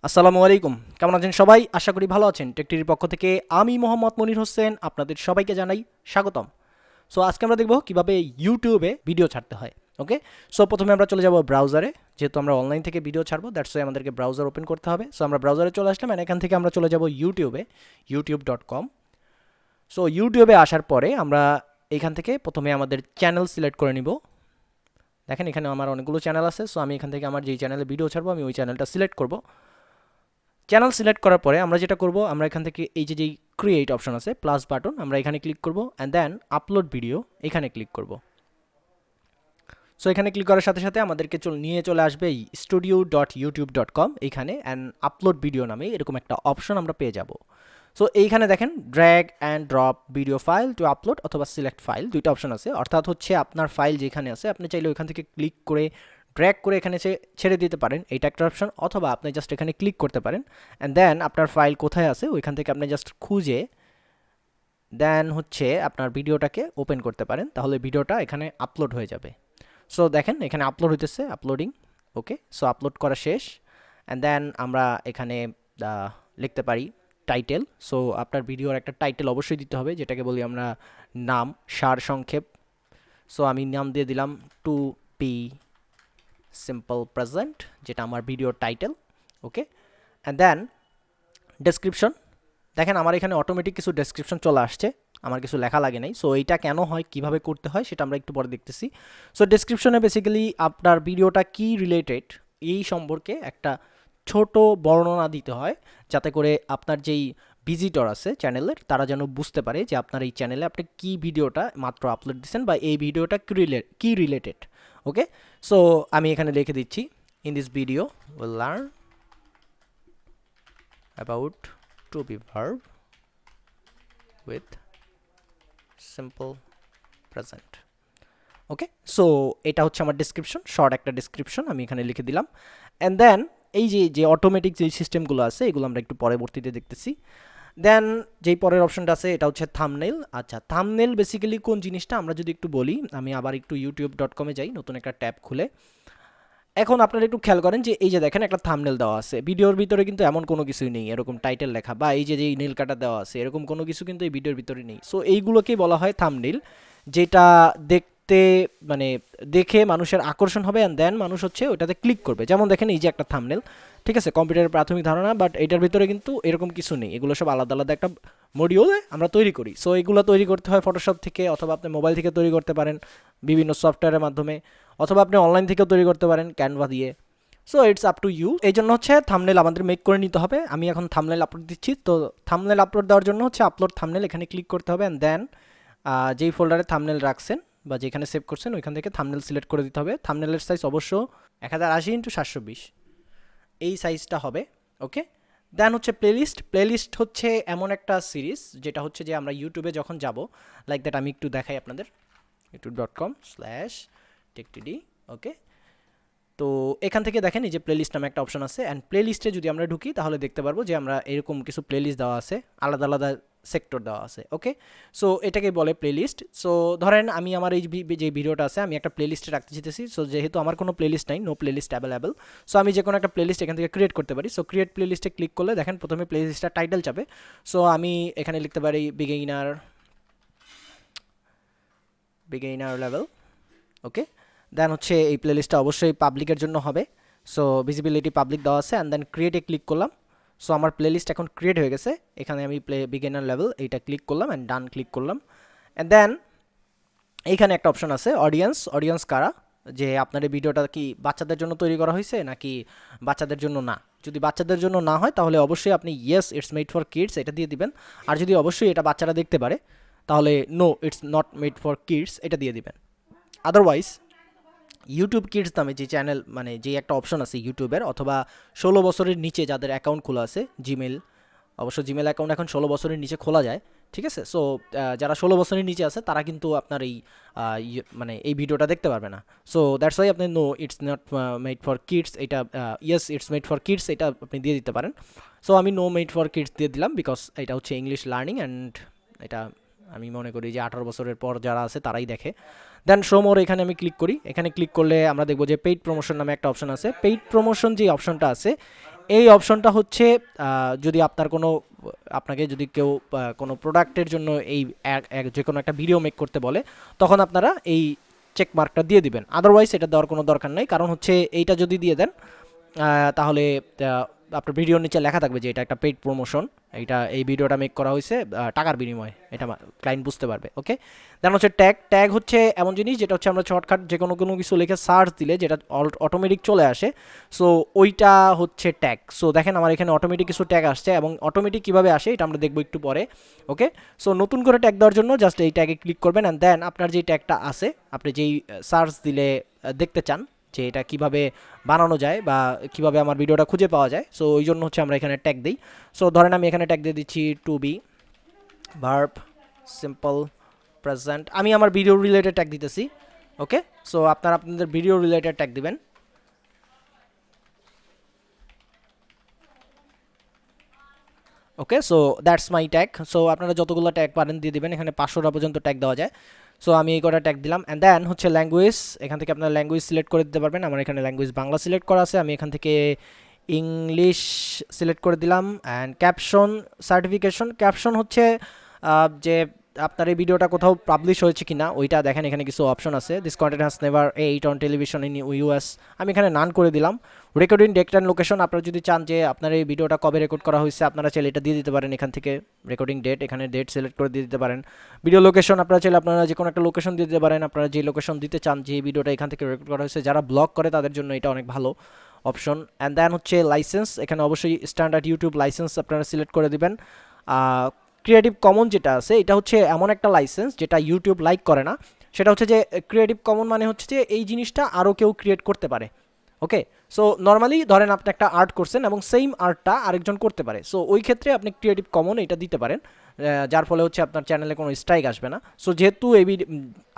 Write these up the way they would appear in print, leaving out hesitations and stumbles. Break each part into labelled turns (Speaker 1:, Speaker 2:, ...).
Speaker 1: আসসালামু আলাইকুম, কেমন আছেন সবাই? আশা করি ভালো আছেন। টেকটির পক্ষ থেকে আমি মোহাম্মদ মনির হোসেন আপনাদের সবাইকে জানাই স্বাগতম। সো আজকে আমরা দেখব কিভাবে ইউটিউবে ভিডিও ছাড়তে হয়। ওকে, সো প্রথমে আমরা চলে যাব ব্রাউজারে। যেহেতু আমরা অনলাইন থেকে ভিডিও ছাড়বো, দ্যাটস ওয়াই আমাদেরকে ব্রাউজার ওপেন করতে হবে। সো আমরা ব্রাউজারে চলে আসলাম, এন্ড এখান থেকে আমরা চলে যাব ইউটিউবে, youtube.com। সো ইউটিউবে আসার পরে আমরা এখান থেকে প্রথমে আমাদের চ্যানেল সিলেক্ট করে নিব। দেখেন এখানে আমার অনেকগুলো চ্যানেল আছে। সো আমি এখান থেকে আমার যেই চ্যানেলে ভিডিও ছাড়বো আমি ওই চ্যানেলটা সিলেক্ট করব। চ্যানেল সিলেক্ট করার পরে আমরা যেটা করব, আমরা এখান থেকে এই যে যেই ক্রিয়েট অপশন আছে প্লাস বাটন, আমরা এখানে ক্লিক করব অ্যান্ড দেন আপলোড ভিডিও এখানে ক্লিক করব। সো এখানে ক্লিক করার সাথে সাথে আমাদেরকে নিয়ে চলে আসবে এই studio.youtube.com এইখানে, অ্যান্ড আপলোড ভিডিও নামে এরকম একটা অপশন আমরা পেয়ে যাব। সো এইখানে দেখেন drag and drop video file to upload অথবা সিলেক্ট ফাইল, দুইটা অপশন আছে। অর্থাৎ হচ্ছে আপনার ফাইল যেখানে আছে আপনি চাইলে ওইখান থেকে ক্লিক করে ড্র্যাগ করে এখানে ছেড়ে দিতে পারেন, এইটা একটা অপশন। অথবা আপনি জাস্ট এখানে ক্লিক করতে পারেন অ্যান্ড দেন আপনার ফাইল কোথায় আছে ওইখান থেকে আপনি জাস্ট খুঁজে দেন হচ্ছে আপনার ভিডিওটাকে ওপেন করতে পারেন, তাহলে ভিডিওটা এখানে আপলোড হয়ে যাবে। সো দেখেন এখানে আপলোড হইতেছে, আপলোডিং। ওকে, সো আপলোড করা শেষ অ্যান্ড দেন আমরা এখানে লিখতে পারি টাইটেল। সো আপনার ভিডিওর একটা টাইটেল অবশ্যই দিতে হবে, যেটাকে বলি আমরা নাম, সার সংক্ষেপ। সো আমি নাম দিয়ে দিলাম টু পি সিম্পল প্রেজেন্ট, যেটা আমার ভিডিওর title. Okay, and then description. দেখেন আমার এখানে অটোমেটিক কিছু ডেসক্রিপশন চলে আসছে, আমার কিছু লেখা লাগে নাই। সো এইটা কেন হয়, কিভাবে করতে হয় সেটা আমরা একটু পরে দেখতেছি। সো ডেসক্রিপশনে বেসিক্যালি আপনার ভিডিওটা কি রিলেটেড এই সম্পর্কে একটা ছোট বর্ণনা দিতে হয়, যাতে করে আপনার যেই ভিজিটর আছে চ্যানেলের তারা যেন বুঝতে পারে যে আপনার এই চ্যানেলে আপনি কি ভিডিওটা মাত্র আপলোড দিচ্ছেন বা এই ভিডিওটা কি রিলেটেড। ওকে, সো আমি এখানে লিখে দিচ্ছি in this video will learn about to be verb with simple present। Okay, so এটা হচ্ছে আমার ডেসক্রিপশন, শর্ট একটা ডেসক্রিপশন আমি এখানে লিখে দিলাম। অ্যান্ড দেন এই যে যে অটোমেটিক যে সিস্টেমগুলো আছে এগুলো আমরা একটু পরবর্তীতে দেখতেছি। দেন যেই পরের অপশনটা আছে এটা হচ্ছে থাম্বনেল। আচ্ছা, থাম্বনেল বেসিক্যালি কোন জিনিসটা আমরা যদি একটু বলি, আমি আবার একটু youtube.com-এ যাই, নতুন একটা ট্যাব খুলে। এখন আপনারা একটু খেয়াল করেন যে এই যে দেখেন একটা থাম্বনেল দেওয়া আছে, ভিডিওর ভিতরে কিন্তু এমন কোনো কিছুই নেই এরকম টাইটেল লেখা, বা এই যে যেই নীল কাটা দেওয়া আছে এরকম কোনো কিছু কিন্তু এই ভিডিওর ভিতরে নেই। সো এইগুলোকেই বলা হয় থাম্বনেল, যেটা দেখতে মানে দেখে মানুষের আকর্ষণ হবে অ্যান্ড দেন মানুষ হচ্ছে ওটাতে ক্লিক করবে। যেমন দেখেন এই যে একটা থাম্বনেল, ঠিক আছে, কম্পিউটারের প্রাথমিক ধারণা, বাট এটার ভিতরে কিন্তু এরকম কিছু নেই, এগুলো সব আলাদা আলাদা একটা মডিউলে আমরা তৈরি করি। সো এগুলো তৈরি করতে হয় ফটোশপ থেকে, অথবা আপনি মোবাইল থেকে তৈরি করতে পারেন বিভিন্ন সফটওয়্যারের মাধ্যমে, অথবা আপনি অনলাইন থেকেও তৈরি করতে পারেন ক্যানভা দিয়ে। So it's up to you. এই জন্য হচ্ছে থাম্বনেল আমাদের মেক করে নিতে হবে। আমি এখন থাম্বনেল আপলোড দিচ্ছি, তো থাম্বনেল আপলোড দেওয়ার জন্য হচ্ছে আপলোড থাম্বনেল এখানে ক্লিক করতে হবে অ্যান্ড দেন যেই ফোল্ডারে থাম্বনেল রাখছেন বা যেখানে সেভ করছেন ওইখান থেকে থাম্বনেল সিলেক্ট করে দিতে হবে। থাম্বনেলের সাইজ অবশ্য 1080x720 এই সাইজটা হবে। ওকে, দেন হচ্ছে প্লেলিস্ট। প্লেলিস্ট হচ্ছে এমন একটা সিরিজ যেটা হচ্ছে যে আমরা ইউটিউবে যখন যাব, লাইক দ্যাট আমি একটু দেখাই আপনাদের, youtube.com/techtd। ওকে, তো এখান থেকে দেখেন এই যে প্লেলিস্ট নামে একটা অপশন আছে, অ্যান্ড প্লেলিস্টে যদি আমরা ঢুকি তাহলে দেখতে পারবো যে আমরা এরকম কিছু প্লেলিস্ট দেওয়া আছে, আলাদা আলাদা সেক্টর দেওয়া আছে। ওকে, সো এটাকে বলে প্লেলিস্ট। সো ধরেন আমি আমার এই যে ভিডিওটা আছে আমি একটা প্লেলিস্টে রাখতে চাইতেছি। সো যেহেতু আমার কোনো প্লেলিস্ট নাই, নো প্লেলিস্ট অ্যাভেলেবল, সো আমি যে কোনো একটা প্লেলিস্ট এখান থেকে ক্রিয়েট করতে পারি। সো ক্রিয়েট প্লেলিস্টে ক্লিক করলে দেখেন প্রথমে প্লেলিস্টটা টাইটেল চাবে। সো আমি এখানে লিখতে পারি বিগিনার লেভেল। ওকে, দেন হচ্ছে এই প্লেলিস্টটা অবশ্যই পাবলিকের জন্য হবে। সো ভিজিবিলিটি পাবলিক দেওয়া আছে অ্যান্ড দেন ক্রিয়েটে ক্লিক করলাম। সো আমার প্লেলিস্ট এখন ক্রিয়েট হয়ে গেছে। এখানে আমি বিগিনার লেভেল এইটা ক্লিক করলাম অ্যান্ড ডান ক্লিক করলাম। অ্যান্ড দেন এইখানে একটা অপশন আছে অডিয়েন্স কারা, যে আপনার এই ভিডিওটা কি বাচ্চাদের জন্য তৈরি করা হয়েছে নাকি বাচ্চাদের জন্য না। যদি বাচ্চাদের জন্য না হয় তাহলে অবশ্যই আপনি yes it's made for kids এটা দিয়ে দিবেন। আর যদি অবশ্যই এটা বাচ্চারা দেখতে পারে তাহলে no it's not made for kids এটা দিয়ে দিবেন। আদারওয়াইজ ইউটিউব কিডস নামে যে চ্যানেল মানে যে একটা অপশন আছে ইউটিউবের, অথবা 16 বছরের নিচে যাদের অ্যাকাউন্ট খোলা আছে জিমেল, অবশ্য জিমেল অ্যাকাউন্ট এখন 16 বছরের নিচে খোলা যায়, ঠিক আছে। সো যারা 16 বছরের নিচে আছে তারা কিন্তু আপনার এই মানে এই ভিডিওটা দেখতে পারবে না। সো দ্যাটস ওয়াই আপনি no it's not made for kids এটা yes it's made for kids এটা আপনি দিয়ে দিতে পারেন। সো আমি নো মেড ফর কিডস দিয়ে দিলাম, বিকজ এটা হচ্ছে ইংলিশ লার্নিং অ্যান্ড এটা আমি মনে করি যে 18 বছরের পর যারা আছে তারাই দেখে। দেন শো মোর এখানে আমি ক্লিক করি। এখানে ক্লিক করলে আমরা দেখবো যে পেইড প্রমোশন নামে একটা অপশন আছে। পেইড প্রমোশন যে অপশনটা আছে এই অপশনটা হচ্ছে যদি আপনার কোনো আপনাকে যদি কেউ কোনো প্রোডাক্টের জন্য এই যে কোনো একটা ভিডিও মেক করতে বলে, তখন আপনারা এই চেক মার্কটা দিয়ে দিবেন। আদারওয়াইজ এটা দেওয়ার কোনো দরকার নাই, কারণ হচ্ছে এইটা যদি দিয়ে দেন তাহলে আপনার ভিডিওর নিচে লেখা থাকবে যে এটা একটা পেইড প্রমোশন, এই ভিডিওটা মেক করা হয়েছে টাকার বিনিময়ে, এটা ক্লায়েন্ট বুঝতে পারবে। ওকে, দেন হচ্ছে ট্যাগ হচ্ছে এমন জিনিস যেটা হচ্ছে আমরা শর্টকাট যে কোনো কিছু লিখে সার্চ দিলে যেটা অটোমেটিক চলে আসে, সো ওইটা হচ্ছে ট্যাগ। সো দেখেন আমার এখানে অটোমেটিক কিছু ট্যাগ আসছে, এবং অটোমেটিক কীভাবে আসে এটা আমরা দেখবো একটু পরে। ওকে, সো নতুন করে ট্যাগ দেওয়ার জন্য জাস্ট এই ট্যাগে ক্লিক করবেন, অ্যান্ড দেন আপনার যেই ট্যাগটা আছে আপনি যেই সার্চ দিলে দেখতে চান যে এটা কিভাবে বানানো যায় বা কিভাবে আমার ভিডিওটা খুঁজে পাওয়া যায়, সো ওই জন্য হচ্ছে আমরা এখানে ট্যাগ দিই। সো ধরেন আমি এখানে ট্যাগ দিয়ে দিচ্ছি to be, verb, simple, present, আমি আমার ভিডিও রিলেটেড ট্যাগ দিতেছি। ওকে, সো আপনারা আপনাদের ভিডিও রিলেটেড ট্যাগ দিবেন। Okay, so that's my tag. So আপনারা যতগুলো ট্যাগ পারেন দিয়ে দিবেন, এখানে 500টা পর্যন্ত ট্যাগ দেওয়া যায়। সো আমি এই কটা ট্যাগ দিলাম, অ্যান্ড দেন হচ্ছে ল্যাঙ্গুয়েজ, এখান থেকে আপনারা ল্যাঙ্গুয়েজ সিলেক্ট করে দিতে পারবেন। আমার এখানে ল্যাঙ্গুয়েজ বাংলা সিলেক্ট করা আছে, আমি এখান থেকে ইংলিশ সিলেক্ট করে দিলাম। অ্যান্ড ক্যাপশন সার্টিফিকেশন, ক্যাপশন হচ্ছে যে আপনার এই ভিডিওটা কোথাও পাবলিশ হয়েছে কিনা ওইটা দেখেন, এখানে কিছু অপশন আছে। This content has never eight on television in US, আমি এখানে নান করে দিলাম। রেকর্ডিং ডেট অ্যান্ড লোকেশন, আপনারা যদি চান যে আপনার এই ভিডিওটা কবে রেকর্ড করা হয়েছে আপনারা চাইলে এটা দিয়ে দিতে পারেন এখান থেকে। রেকর্ডিং ডেট, এখানে ডেট সিলেক্ট করে দিয়ে দিতে পারেন। ভিডিও লোকেশন, আপনারা চাইলে আপনারা যে কোনো একটা লোকেশন দিয়ে দিতে পারেন, আপনারা যে লোকেশন দিতে চান যে এই ভিডিওটা এখান থেকে রেকর্ড করা হয়েছে। যারা ব্লগ করে তাদের জন্য এটা অনেক ভালো অপশন। অ্যান্ড দেন হচ্ছে লাইসেন্স, এখানে অবশ্যই স্ট্যান্ডার্ড ইউটিউব লাইসেন্স আপনারা সিলেক্ট করে দিবেন। ক্রিয়েটিভ কমন যেটা আছে এটা হচ্ছে এমন একটা লাইসেন্স যেটা ইউটিউব লাইক করে না। সেটা হচ্ছে যে ক্রিয়েটিভ কমন মানে হচ্ছে যে এই জিনিসটা আরও কেউ ক্রিয়েট করতে পারে। ওকে, সো নর্মালি ধরেন আপনি একটা আর্ট করছেন এবং সেম আর্টটা আরেকজন করতে পারে, সো ওই ক্ষেত্রে আপনি ক্রিয়েটিভ কমন এটা দিতে পারেন, যার ফলে হচ্ছে আপনার চ্যানেলে কোনো স্ট্রাইক আসবে না। সো যেহেতু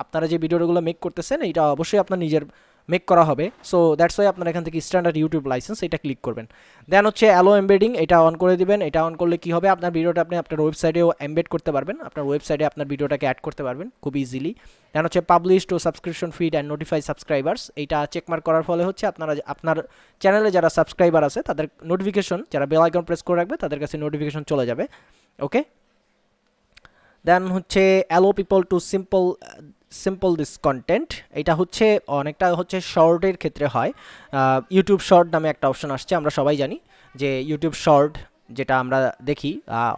Speaker 1: আপনারা যে ভিডিওগুলো মেক করতেছেন এটা অবশ্যই আপনার নিজের মেক করা হবে, সো দ্যাটস ওয়াই আপনারা এখান থেকে স্ট্যান্ডার্ড ইউটিউব লাইসেন্স এটা ক্লিক করবেন। দেন হচ্ছে অ্যালো এমবেডিং, এটা অন করে দিবেন। এটা অন করলে কী হবে, আপনার ভিডিওটা আপনি আপনার ওয়েবসাইটেও এমবেড করতে পারবেন, আপনার ওয়েবসাইটে আপনার ভিডিওটাকে অ্যাড করতে পারবেন খুব ইজিলি। দেন হচ্ছে publish two subscription feed and notify subscribers, এইটা চেকমার্ক করার ফলে হচ্ছে আপনার চ্যানেলে যারা সাবস্ক্রাইবার আছে তাদের নোটিফিকেশন, যারা বেল আইকন প্রেস করে রাখবে তাদের কাছে নোটিফিকেশন চলে যাবে। ওকে, দেন হচ্ছে allow people to sample this content, এটা হচ্ছে অনেকটা হচ্ছে শর্টের ক্ষেত্রে হয়। ইউটিউব শর্ট নামে একটা অপশন আসছে, আমরা সবাই জানি যে ইউটিউব শর্ট যেটা আমরা দেখি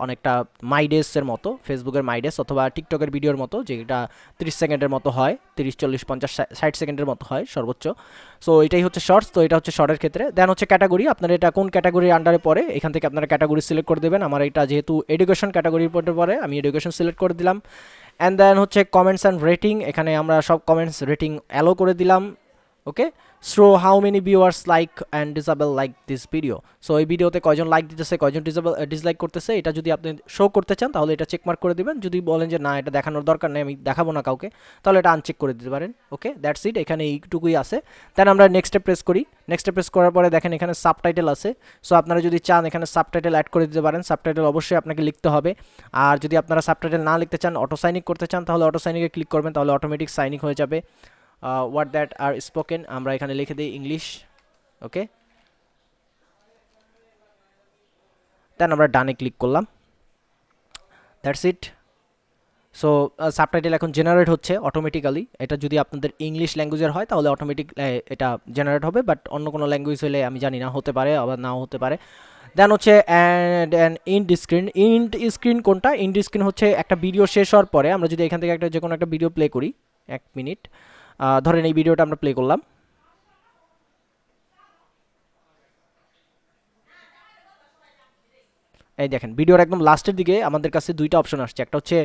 Speaker 1: অনেকটা মাইডেসের মতো, ফেসবুকের মাইডেস অথবা টিকটকের ভিডিওর মতো, যেটা 30 সেকেন্ডের মতো হয়, 30, 40, 50, 60 সেকেন্ডের মতো হয় সর্বোচ্চ। সো এটাই হচ্ছে শর্টস, তো এটা হচ্ছে শর্টের ক্ষেত্রে। দেন হচ্ছে ক্যাটাগরি, আপনার এটা কোন ক্যাটাগরির আন্ডারে পড়ে এখান থেকে আপনারা ক্যাটাগরি সিলেক্ট করে দেবেন। আমার এটা যেহেতু এডুকেশন ক্যাটাগরির পড়ে আমি এডুকেশন সিলেক্ট করে দিলাম। অ্যান্ড দেন হচ্ছে কমেন্টস অ্যান্ড রেটিং, এখানে আমরা সব কমেন্টস রেটিং অ্যালো করে দিলাম। Okay, so how many viewers like and disable like this video, so এই ভিডিওতে কয়জন লাইক দিতেছে কয়জন ডিসলাইক করতেছে, এটা যদি আপনি শো করতে চান তাহলে এটা চেকমার্ক করে দিবেন। যদি বলেন যে না এটা দেখানোর দরকার নেই, আমি দেখাবো না কাউকে, তাহলে এটা আনচেক করে দিতে পারেন। ওকে, দ্যাটস ইট, এখানে এইটুকুই আছে। দেন আমরা নেক্সটে প্রেস করি। নেক্সটে প্রেস করার পরে দেখেন এখানে সাবটাইটেল আছে, সো আপনারা যদি চান এখানে সাবটাইটেল অ্যাড করে দিতে পারেন। সাবটাইটেল অবশ্যই আপনাকে লিখতে হবে, আর যদি আপনারা সাবটাইটেল না লিখতে চান অটো সাইনিক করতে চান তাহলে অটো সাইনিকে ক্লিক করবেন, তাহলে অটোমেটিক সাইনিক হয়ে যাবে। হোয়াট দ্যাট আর স্পোকেন আমরা এখানে লিখে দিই ইংলিশ। ওকে, দেন আমরা ডানে ক্লিক করলাম, দ্যাটস ইট। সো সাবটাইটেল এখন জেনারেট হচ্ছে অটোমেটিক্যালি, এটা যদি আপনাদের ইংলিশ ল্যাঙ্গুয়েজের হয় তাহলে অটোমেটিক এটা জেনারেট হবে, বাট অন্য কোনো ল্যাঙ্গুয়েজ হলে আমি জানি না, হতে পারে আবার নাও হতে পারে। দেন হচ্ছে ইন্ড স্ক্রিন, স্ক্রিন কোনটা? ইন্ড স্ক্রিন হচ্ছে একটা ভিডিও শেষ হওয়ার পরে আমরা যদি এখান থেকে যে কোনো একটা ভিডিও প্লে করি, 1 মিনিট ধরেন এই ভিডিওটা আমরা প্লে করলাম, এই দেখেন ভিডিওর একদম লাস্টের দিকে আমাদের কাছে দুইটা অপশন আসছে, একটা হচ্ছে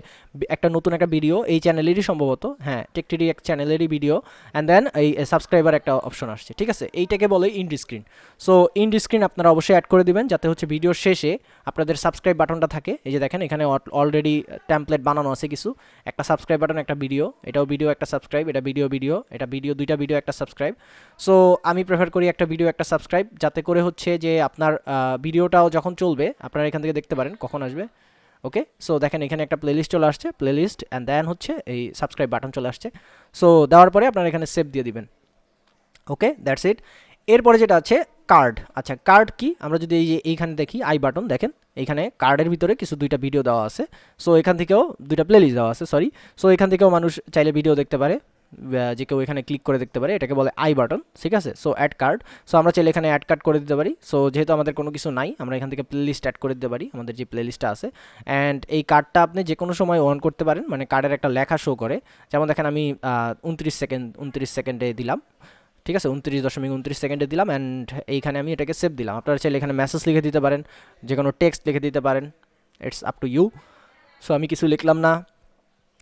Speaker 1: একটা নতুন একটা ভিডিও এই চ্যানেলেরই সম্ভবত, হ্যাঁ টেকটিডি এক চ্যানেলেরই ভিডিও, অ্যান্ড দেন এই সাবস্ক্রাইবার একটা অপশন আসছে, ঠিক আছে, এইটাকে বলে ইন্ড স্ক্রিন। সো ইন্ড স্ক্রিন আপনারা অবশ্যই অ্যাড করে দিবেন যাতে হচ্ছে ভিডিওর শেষে আপনাদের সাবস্ক্রাইব বাটনটা থাকে। এই যে দেখেন এখানে অলরেডি টেমপ্লেট বানানো আছে কিছু, একটা সাবস্ক্রাইব বাটন, একটা ভিডিও, এটাও ভিডিও একটা সাবস্ক্রাইব, এটা ভিডিও এটা ভিডিও, দুইটা ভিডিও একটা সাবস্ক্রাইব। সো আমি প্রেফার করি একটা ভিডিও একটা সাবস্ক্রাইব, যাতে করে হচ্ছে যে আপনার ভিডিওটাও যখন চলবে আপনারা এখান থেকে দেখতে পারেন কখন আসবে। ওকে, সো দেখেন এখানে একটা প্লেলিস্ট চলে আসছে, প্লেলিস্ট অ্যান্ড দেন হচ্ছে এই সাবস্ক্রাইব বাটন চলে আসছে। সো দেওয়ার পরে আপনারা এখানে সেভ দিয়ে দিবেন। ওকে, দ্যাটস ইট। এরপরে যেটা আছে কার্ড। আচ্ছা কার্ড কি, আমরা যদি এই যে এইখানে দেখি আই বাটন দেখেন, এইখানে কার্ডের ভিতরে কিছু দুইটা ভিডিও দেওয়া আছে। সো এখান থেকেও দুইটা প্লেলিস্ট দেওয়া আছে, সরি। সো এখান থেকেও মানুষ চাইলে ভিডিও দেখতে পারে, যে কেউ এখানে ক্লিক করে দেখতে পারে, এটাকে বলে আই বাটন, ঠিক আছে। সো অ্যাড কার্ড, সো আমরা চাইলে এখানে অ্যাড কার্ড করে দিতে পারি। সো যেহেতু আমাদের কোনো কিছু নাই, আমরা এখান থেকে প্লেলিস্ট অ্যাড করে দিতে পারি, আমাদের যে প্লেলিস্টটা আছে। অ্যান্ড এই কার্ডটা আপনি যে কোনো সময় অন করতে পারেন, মানে কার্ডের একটা লেখা শো করে। যেমন দেখেন আমি 29 সেকেন্ডে দিলাম, ঠিক আছে, 29.29 সেকেন্ডে দিলাম। অ্যান্ড এইখানে আমি এটাকে সেভ দিলাম। আপনারা চাইলে এখানে মেসেজ লিখে দিতে পারেন, যে কোনো টেক্সট লিখে দিতে পারেন, it's up to you. So আমি কিছু লিখলাম না।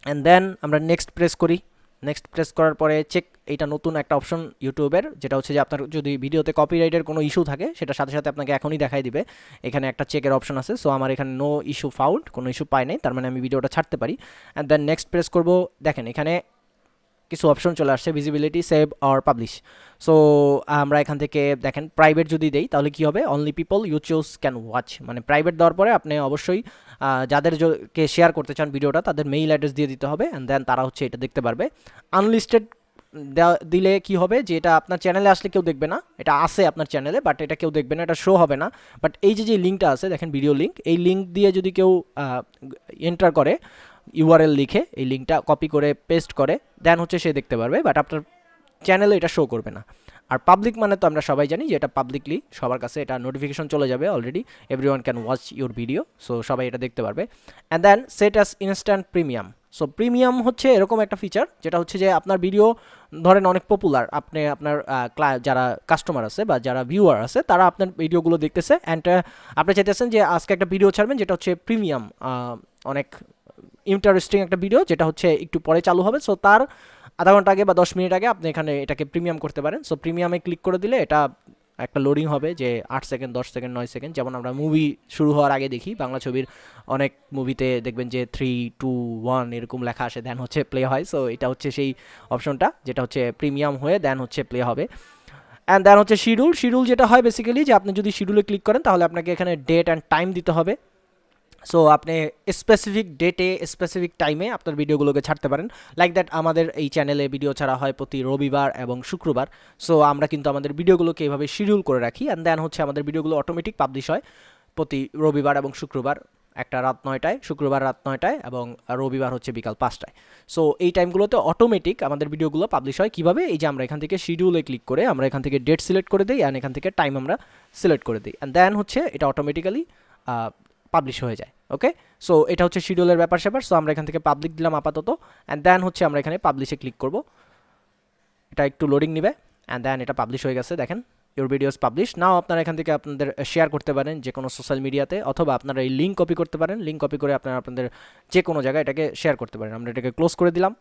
Speaker 1: অ্যান্ড দেন আমরা নেক্সট প্রেস করি। নেক্সট প্রেস করার পরে চেক, এইটা নতুন একটা অপশন ইউটিউবের, যেটা হচ্ছে যে আপনার যদি ভিডিওতে কপিরাইটের কোনো ইস্যু থাকে, সেটা সাথে সাথে আপনাকে এখনই দেখাই দিবে। এখানে একটা চেকের অপশন আছে। সো আমার এখানে নো ইস্যু ফাউন্ড, কোনো ইস্যু পাই নাই, তার মানে আমি ভিডিওটা ছাড়তে পারি। অ্যান্ড দেন নেক্সট প্রেস করব। দেখেন এখানে কিছু অপশন চলে আসছে, visibility, save or publish. So আমরা এখান থেকে দেখেন প্রাইভেট যদি দেই তাহলে কি হবে, only people you choose can watch, মানে প্রাইভেট দেওয়ার পরে আপনি অবশ্যই যাদেরকে শেয়ার করতে চান ভিডিওটা, তাদের মেইল অ্যাড্রেস দিয়ে দিতে হবে। অ্যান্ড দেন তারা হচ্ছে এটা দেখতে পারবে। আনলিস্টেড দিলে কি হবে, যে এটা আপনার চ্যানেলে আসলে কেউ দেখবে না, এটা আসে আপনার চ্যানেলে বাট এটা কেউ দেখবে না, এটা শো হবে না। বাট এই যে লিঙ্কটা আছে দেখেন, ভিডিও লিঙ্ক, এই লিঙ্ক দিয়ে যদি কেউ এন্টার করে, ইউআরএল লিখে এই লিঙ্কটা কপি করে পেস্ট করে, দেন হচ্ছে সে দেখতে পারবে, বাট আপনার চ্যানেলে এটা শো করবে না। আর পাবলিক মানে তো আমরা সবাই জানি যে এটা পাবলিকলি সবার কাছে এটা নোটিফিকেশন চলে যাবে already, everyone can watch your video. So সবাই এটা দেখতে পারবে। And then set as instant premium. So premium হচ্ছে এরকম একটা ফিচার, যেটা হচ্ছে যে আপনার ভিডিও ধরেন অনেক পপুলার, আপনি আপনার যারা কাস্টমার আছে বা যারা ভিউয়ার আছে, তারা আপনার ভিডিওগুলো দেখতেছে। অ্যান্ড আপনি চাইতেছেন যে আজকে একটা ভিডিও ছাড়বেন যেটা হচ্ছে প্রিমিয়াম, অনেক ইন্টারেস্টিং একটা ভিডিও, যেটা হচ্ছে একটু পরে চালু হবে। সো তার আধা ঘন্টা আগে বা 10 মিনিট আগে আপনি এখানে এটাকে প্রিমিয়াম করতে পারেন। সো প্রিমিয়ামে ক্লিক করে দিলে এটা একটা লোডিং হবে, যে 8 সেকেন্ড, 10 সেকেন্ড, 9 সেকেন্ড, যেমন আমরা মুভি শুরু হওয়ার আগে দেখি বাংলা ছবির অনেক মুভিতে দেখবেন যে 3, 2, 1 এরকম লেখা আসে, দেন হচ্ছে প্লে হয়। সো এটা হচ্ছে সেই অপশনটা, যেটা হচ্ছে প্রিমিয়াম হয়ে দেন হচ্ছে প্লে হবে। অ্যান্ড দেন হচ্ছে শিডিউল যেটা হয় বেসিক্যালি, যে আপনি যদি শিডিউলে ক্লিক করেন তাহলে আপনাকে এখানে ডেট অ্যান্ড টাইম দিতে হবে। সো আপনি স্পেসিফিক ডেটে স্পেসিফিক টাইমে আপনার ভিডিওগুলোকে ছাড়তে পারেন। লাইক দ্যাট আমাদের এই চ্যানেলে ভিডিও ছাড়া হয় প্রতি রবিবার এবং শুক্রবার। সো আমরা কিন্তু আমাদের ভিডিওগুলোকে এইভাবে শিডিউল করে রাখি। অ্যান্ড দেন হচ্ছে আমাদের ভিডিওগুলো অটোমেটিক পাবলিশ হয় প্রতি রবিবার এবং শুক্রবার, একটা রাত 9টায়, শুক্রবার রাত 9টায়, এবং রবিবার হচ্ছে বিকাল 5টায়। সো এই টাইমগুলোতে অটোমেটিক আমাদের ভিডিওগুলো পাবলিশ হয়। কীভাবে, এই যে আমরা এখান থেকে শিডিউলে ক্লিক করে আমরা এখান থেকে ডেট সিলেক্ট করে দিই, অ্যান্ড এখান থেকে টাইম আমরা সিলেক্ট করে দিই, অ্যান্ড দেন হচ্ছে এটা অটোমেটিক্যালি পাবলিশ হয়ে যায়। ওকে, সো এটা হচ্ছে শিডিউলের ব্যাপার স্যাপার। সো আমরা এখান থেকে পাবলিক দিলাম আপাতত, অ্যান্ড দেন হচ্ছে আমরা এখানে পাবলিশে ক্লিক করব। এটা একটু লোডিং নেবে, অ্যান্ড দেন এটা পাবলিশ হয়ে গেছে। দেখেন ইউর ভিডিওস পাবলিশ নাও। আপনারা এখান থেকে আপনাদের শেয়ার করতে পারেন যে কোনো সোশ্যাল মিডিয়াতে, অথবা আপনারা এই লিঙ্ক কপি করতে পারেন, লিঙ্ক কপি করে আপনারা আপনাদের যে কোনো জায়গায় এটাকে শেয়ার করতে পারেন। আমরা এটাকে ক্লোজ করে দিলাম,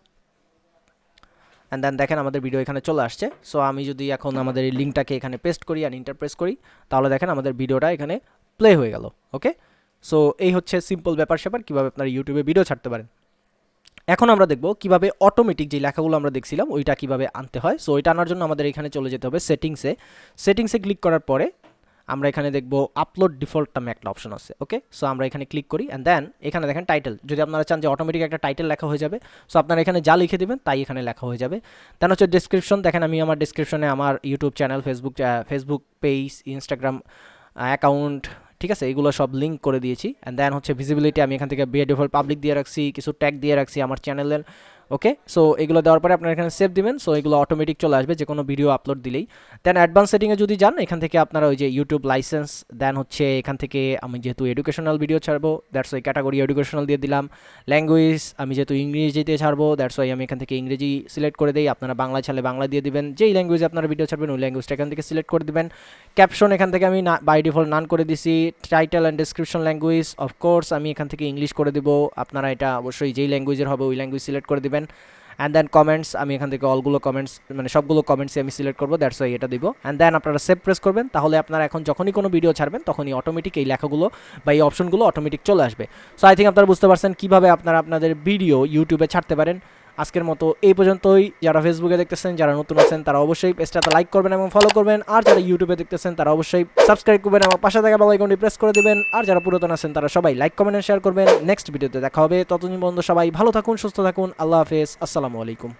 Speaker 1: অ্যান্ড দেন দেখেন আমাদের ভিডিও এখানে চলে আসছে। সো আমি যদি এখন আমাদের এই লিঙ্কটাকে এখানে পেস্ট করি আর ইন্টার প্রেস করি, তাহলে দেখেন আমাদের ভিডিওটা এখানে প্লে হয়ে গেল। ওকে, সো এই হচ্ছে সিম্পল ব্যাপার স্যাপার, কীভাবে আপনারা ইউটিউবে ভিডিও ছাড়তে পারেন। এখন আমরা দেখব কিভাবে অটোমেটিক যে লেখাগুলো আমরা দেখছিলাম ওইটা কিভাবে আনতে হয়। সো ওইটা আনার জন্য আমাদের এখানে চলে যেতে হবে সেটিংসে ক্লিক করার পরে আমরা এখানে দেখব আপলোড ডিফল্ট নামে একটা অপশন আছে। ওকে, সো আমরা এখানে ক্লিক করি, অ্যান্ড দেন এখানে দেখেন টাইটেল, যদি আপনারা চান যে অটোমেটিক একটা টাইটেল লেখা হয়ে যাবে, সো আপনারা এখানে যা লিখে দেবেন তাই এখানে লেখা হয়ে যাবে। দেন হচ্ছে ডেসক্রিপশন, দেখেন আমি আমার ডেসক্রিপশনে আমার YouTube channel, Facebook page, Instagram account, ঠিক আছে, এগুলো সব লিঙ্ক করে দিয়েছি। অ্যান্ড দেন হচ্ছে ভিজিবিলিটি আমি এখান থেকে বাই ডিফল্ট পাবলিক দিয়ে রাখছি, কিছু ট্যাগ দিয়ে রাখছি আমার চ্যানেলের। ওকে, সো এগুলো দেওয়ার পরে আপনারা এখানে সেভ দিবেন। সো এগুলো অটোমেটিক চলে আসবে যে কোনো ভিডিও আপলোড দিলেই। দেন অ্যাডভান্স সেটিংয়ে যদি যান, এখান থেকে আপনারা ওই যে ইউটিউব লাইসেন্স, দেন হচ্ছে এখান থেকে আমি যেহেতু এডুকেশনাল ভিডিও ছাড়বো, দ্যাটস ওই ক্যাটাগরি এডুকেশনাল দিয়ে দিলাম। ল্যাঙ্গুয়েজ আমি যেহেতু ইংরেজিতে ছাড়বো, দ্যাটস ওই আমি এখান থেকে ইংরেজি সিলেক্ট করে দিই। আপনারা বাংলা ছাড়লে বাংলা দিয়ে দিবেন, যেই ল্যাঙ্গুয়েজে আপনারা ভিডিও ছাড়বেন ওই ল্যাঙ্গুয়েজটা এখান থেকে সিলেক্ট করে দিবেন। ক্যাপশন এখান থেকে আমি বাই ডিফল্ট নান করে দিছি। Title and description language of course আমি এখান থেকে ইংলিশ করে দিব, আপনারা এটা অবশ্যই যেই ল্যাঙ্গুয়েজের হবে ওই ল্যাঙ্গুয়েজ সিলেক্ট করে দিবেন। অ্যান্ড দেন কমেন্টস আমি এখান থেকে অলগুলো কমেন্টস, মানে সবগুলো কমেন্টসই আমি সিলেক্ট করবো, দ্যাটস ওয়াই এটা দিব। অ্যান্ড দেন আপনারা সেভ প্রেস করবেন, তাহলে আপনারা এখন যখনই কোনো ভিডিও ছাড়বেন তখনই অটোমেটিক এই লেখাগুলো বা এই অপশনগুলো অটোমেটিক চলে আসবে। সো আই থিঙ্ক আপনারা বুঝতে পারছেন কীভাবে আপনারা আপনাদের ভিডিও ইউটিউবে ছাড়তে পারেন। আজকের মতো এই পর্যন্তই। যারা ফেসবুকে দেখতেছেন, যারা নতুন আছেন, তারা অবশ্যই পেজটাতে লাইক করবেন এবং ফলো করবেন। আর যারা ইউটিউবে দেখতেছেন তারা অবশ্যই সাবস্ক্রাইব করবেন এবং পাশে থাকা বেল আইকনটি প্রেস করে দিবেন। আর যারা পুরাতন আছেন তারা সবাই লাইক, কমেন্ট, শেয়ার করবেন। নেক্সট ভিডিওতে দেখা হবে, ততদিন পর্যন্ত সবাই ভালো থাকুন, সুস্থ থাকুন। আল্লাহ হাফেজ, আসসালামু আলাইকুম।